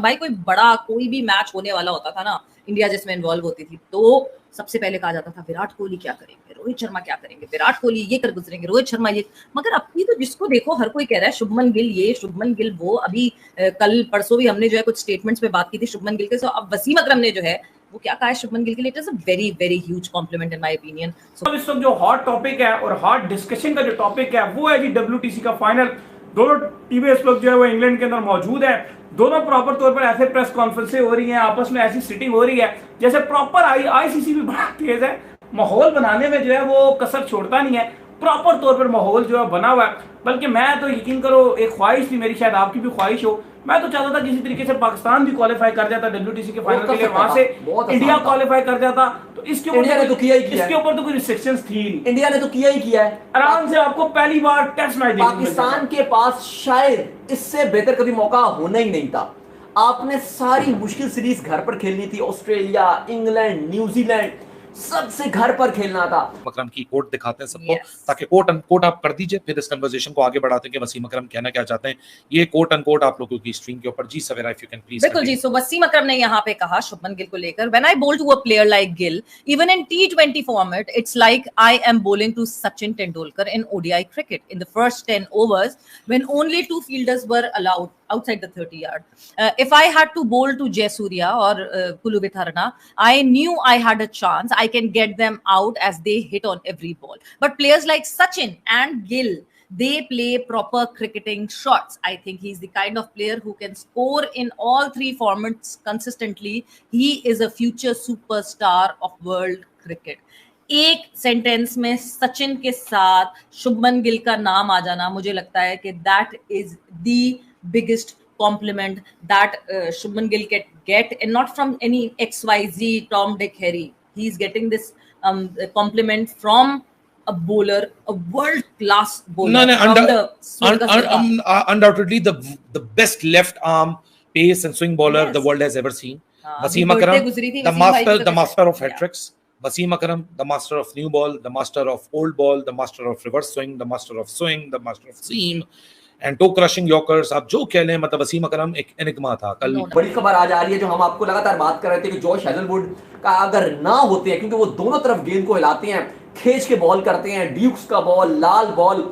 भाई कोई बड़ा कोई भी मैच होने वाला होता था ना, इंडिया जिसमें इन्वॉल्व होती थी, तो सबसे पहले कहा जाता था विराट कोहली क्या करेंगे, रोहित शर्मा क्या करेंगे, विराट कोहली ये कर गुजरेंगे, रोहित शर्मा ये। मगर अभी तो जिसको देखो हर कोई कह रहा है शुभमन गिल ये, शुभमन गिल वो। अभी कल परसों भी हमने जो है कुछ स्टेटमेंट्स पे बात की थी शुभमन गिल के। सो अब वसीम अकरम ने जो है वो क्या कहा है शुभमन गिल के लिए, it is a very very huge compliment in my opinion. So इस वक्त जो हॉट टॉपिक है और हॉट डिस्कशन का जो टॉपिक है वो है जी WTC का फाइनल। दोनों टीमें इस वक्त जो है वो इंग्लैंड के अंदर मौजूद है। दोनों प्रॉपर तौर पर ऐसे प्रेस कॉन्फ्रेंसें हो रही हैं, आपस में ऐसी सिटिंग हो रही है जैसे प्रॉपर ICC भी बड़ा तेज है, माहौल बनाने में जो है वो कसर छोड़ता नहीं है। प्रॉपर तौर पर माहौल जो है बना हुआ है। बल्कि मैं तो यकीन करो एक ख्वाहिश थी मेरी, शायद आपकी भी ख्वाहिश हो, मैं तो चाहता था किसी तरीके से पाकिस्तान भी क्वालिफाई कर जाता WTC के फाइनल के लिए, वहां से इंडिया क्वालिफाई कर जाता। तो इसके ऊपर इंडिया ने तो किया ही किया, इसके ऊपर तो कोई रिस्ट्रिक्शंस थी नहीं, इंडिया ने तो किया ही किया है। आराम से आपको पहली बार टेस्ट मैच पाकिस्तान के पास शायद इससे बेहतर कभी मौका होना ही नहीं था। आपने सारी मुश्किल सीरीज घर पर खेलनी थी, ऑस्ट्रेलिया, इंग्लैंड, न्यूजीलैंड, सबसे घर पर खेलना था। अकरम की कोट दिखाते हैं सबको, ताकि कोट अनकोट आप कर दीजिए, फिर इस कन्वर्सेशन को आगे बढ़ाते हैं कि वसीम अकरम कहना क्या चाहते हैं। ये कोट अनकोट आप लोगों की स्क्रीन के ऊपर जी सवेरा, इफ यू कैन प्लीज। बिल्कुल जी। सो वसीम अकरम ने यहाँ पे कहा शुभमन गिल को लेकर, when I bowl to a player like Gill even in T20 format, it's like I am bowling to Sachin Tendulkar in ODI cricket in the first 10 overs when only 2 fielders were allowed outside the 30 yard. If I had to bowl to Jayasuriya or Kuluvitharana, I knew I had a chance. I can get them out as they hit on every ball. But players like Sachin and Gill, they play proper cricketing shots. I think he's the kind of player who can score in all 3 formats consistently. He is a future superstar of world cricket. एक sentence में सचिन के साथ शुभमन गिल का नाम आ जाना, मुझे लगता है कि that is the biggest compliment that Shubman Gill can get, and not from any XYZ Tom Dick Harry. He's getting this compliment from a bowler, a world class bowler. Undoubtedly the best left arm pace and swing bowler the world has ever seen. Wasim Akram, the master of hat tricks. Wasim Akram, the master of new ball, the master of old ball, the master of reverse swing, the master of swing, the master of seam and toe crushing yorkers. आप जो कह लें, मतलब वसीम अकरम एक enigma था। कल बड़ी खबर आज आ रही है जो हम आपको लगातार बात कर रहे थे कि जॉश हेजलवुड का अगर ना होते हैं, क्योंकि वो दोनों तरफ गेंद को हिलाते हैं, खींच के बॉल करते हैं, ड्यूक्स का बॉल, लाल बॉल,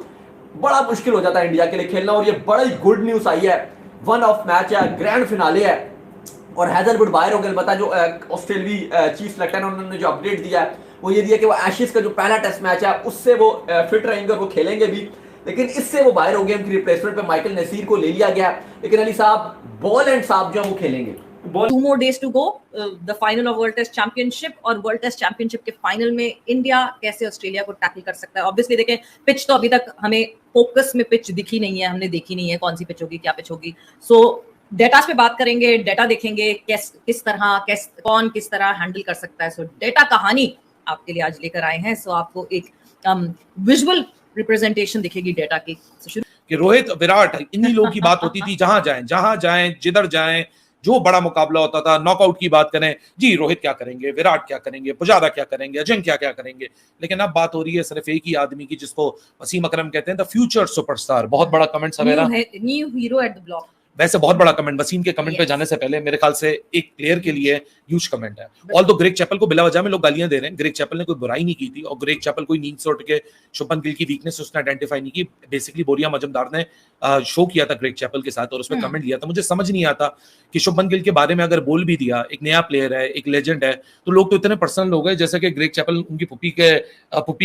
बड़ा मुश्किल हो जाता है इंडिया के लिए खेलना। और ये बड़ी गुड न्यूज आई है, वन ऑफ मैच है, ग्रैंड फिनाले है और हेजलवुड बाहर हो गए। बता जो ऑस्ट्रेलियाई चीफ सेलेक्टर है उन्होंने जो अपडेट दिया है वो ये दिया कि वो एशेज का जो पहला टेस्ट मैच है उससे वो फिट रहेंगे और वो खेलेंगे भी, लेकिन इससे वो बाहर हो गए। उनकी रिप्लेसमेंट पे माइकल नसीर को ले लिया गया, लेकिन अली साहब बॉल एंड साहब जो है वो खेलेंगे। 2 more days to go, the final of World Test Championship, और World Test Championship के फाइनल में इंडिया कैसे ऑस्ट्रेलिया को टैकल कर सकता है। ऑब्वियसली देखें, पिच तो अभी तक हमें फोकस में पिच दिखी नहीं है, हमने देखी नहीं है कौन सी पिच होगी, क्या पिच होगी। सो डेटा पे बात करेंगे, डेटा देखेंगे किस तरह कौन किस तरह हैंडल कर सकता है। सो डेटा कहानी आपके लिए आज लेकर आए हैं। सो आपको एक विजुअल रिप्रेजेंटेशन दिखेगी डेटा की। कि रोहित विराट इन्हीं लोगों की बात होती थी, जहां जाएं जिधर जाएं, जो बड़ा मुकाबला होता था, नॉकआउट की बात करें जी, रोहित क्या करेंगे, विराट क्या करेंगे, पुजारा क्या करेंगे, अजिंक्य क्या करेंगे। लेकिन अब बात हो रही है सिर्फ एक ही आदमी की, जिसको वसीम अकरम कहते हैं द फ्यूचर सुपरस्टार। बहुत बड़ा comment Savera, new hero at the block. वैसे बहुत बड़ा कमेंट, वसीम के कमेंट पे जाने से पहले मेरे ख्याल से एक प्लेयर के लिए ह्यूज कमेंट है। ऑल दो ग्रेग चैपल को बिला वजह में लोग गालियां दे रहे हैं, ग्रेग चैपल ने कोई बुराई नहीं की थी और ग्रेग चैपल कोई नींद से उठ के शुभमन गिल की वीकनेस उसने आइडेंटिफाई नहीं की। बेसिकली बोरिया मजमदार ने शो किया था ग्रेग चैपल के साथ और उसमें कमेंट लिया था। मुझे समझ नहीं आता कि शुभमन गिल के बारे में अगर बोल भी दिया, एक नया प्लेयर है, एक लेजेंड है, तो लोग तो इतने पर्सनल हो गए जैसे कि ग्रेग चैपल उनकी पुप्पी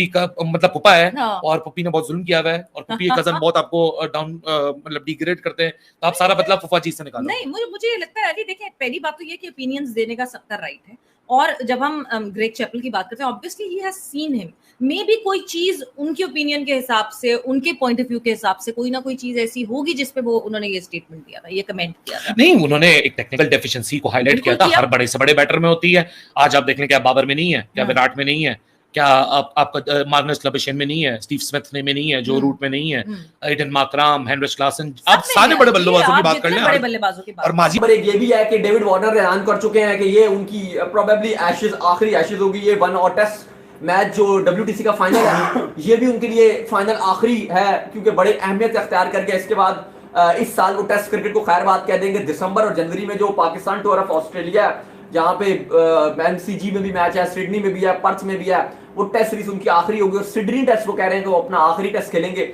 का मतलब पुप्पा है और पुप्पी ने बहुत जुल्म किया हुआ है और पुप्पी के कजन बहुत आपको डाउन मतलब डिग्रेड करते हैं, तो आप सारा बदला फुफा जी से निकालो। नहीं, मुझे लगता है अली, देखें, पहली बात तो ये कि ओपिनियंस देने का सबका राइट है, और जब हम ग्रेग चैपल की बात करते हैं, obviously he has seen him, may be कोई चीज उनके ओपिनियन के हिसाब से, उनके पॉइंट ऑफ व्यू के हिसाब से कोई ना कोई चीज ऐसी होगी जिसपे वो उन्होंने ये स्टेटमेंट दिया था, ये कमेंट किया था। नहीं, उन्होंने एक टेक्निकल डेफिशिएंसी को हाईलाइट किया था, हर बड़े से बड़े बैटर में होती है। आज आप देख लें, क्या बाबर में नहीं है, क्या विराट में नहीं है, क्या आपका मार्नस लबेशन में नहीं है, स्टीव स्मिथ में नहीं है, जो रूट में नहीं है, एडन मार्कराम, हेनरिच क्लासन, आप सारे बड़े बल्लेबाजों की बात कर लें, बड़े बल्लेबाजों की बात। और माजी पर एक ये भी है कि डेविड वार्नर ऐलान कर चुके हैं कि ये उनकी प्रोबेबली एशेज आखिरी एशेज होगी। ये वन और टेस्ट मैच जो WTC का फाइनल है ये भी उनके लिए फाइनल आखिरी है, क्योंकि बड़े अहमियत अख्तियार करके इसके बाद इस साल वो टेस्ट क्रिकेट को खैर बात कह देंगे। दिसंबर और जनवरी में जो पाकिस्तान टूर ऑफ ऑस्ट्रेलिया जहां पे एमसीजी में भी मैच है, सिडनी में भी है, पर्थ में भी है, वो टेस्ट सीरीज उनकी आखिरी होगी और सिडनी टेस्ट वो कह रहे हैं कि वो अपना आखिरी टेस्ट खेलेंगे।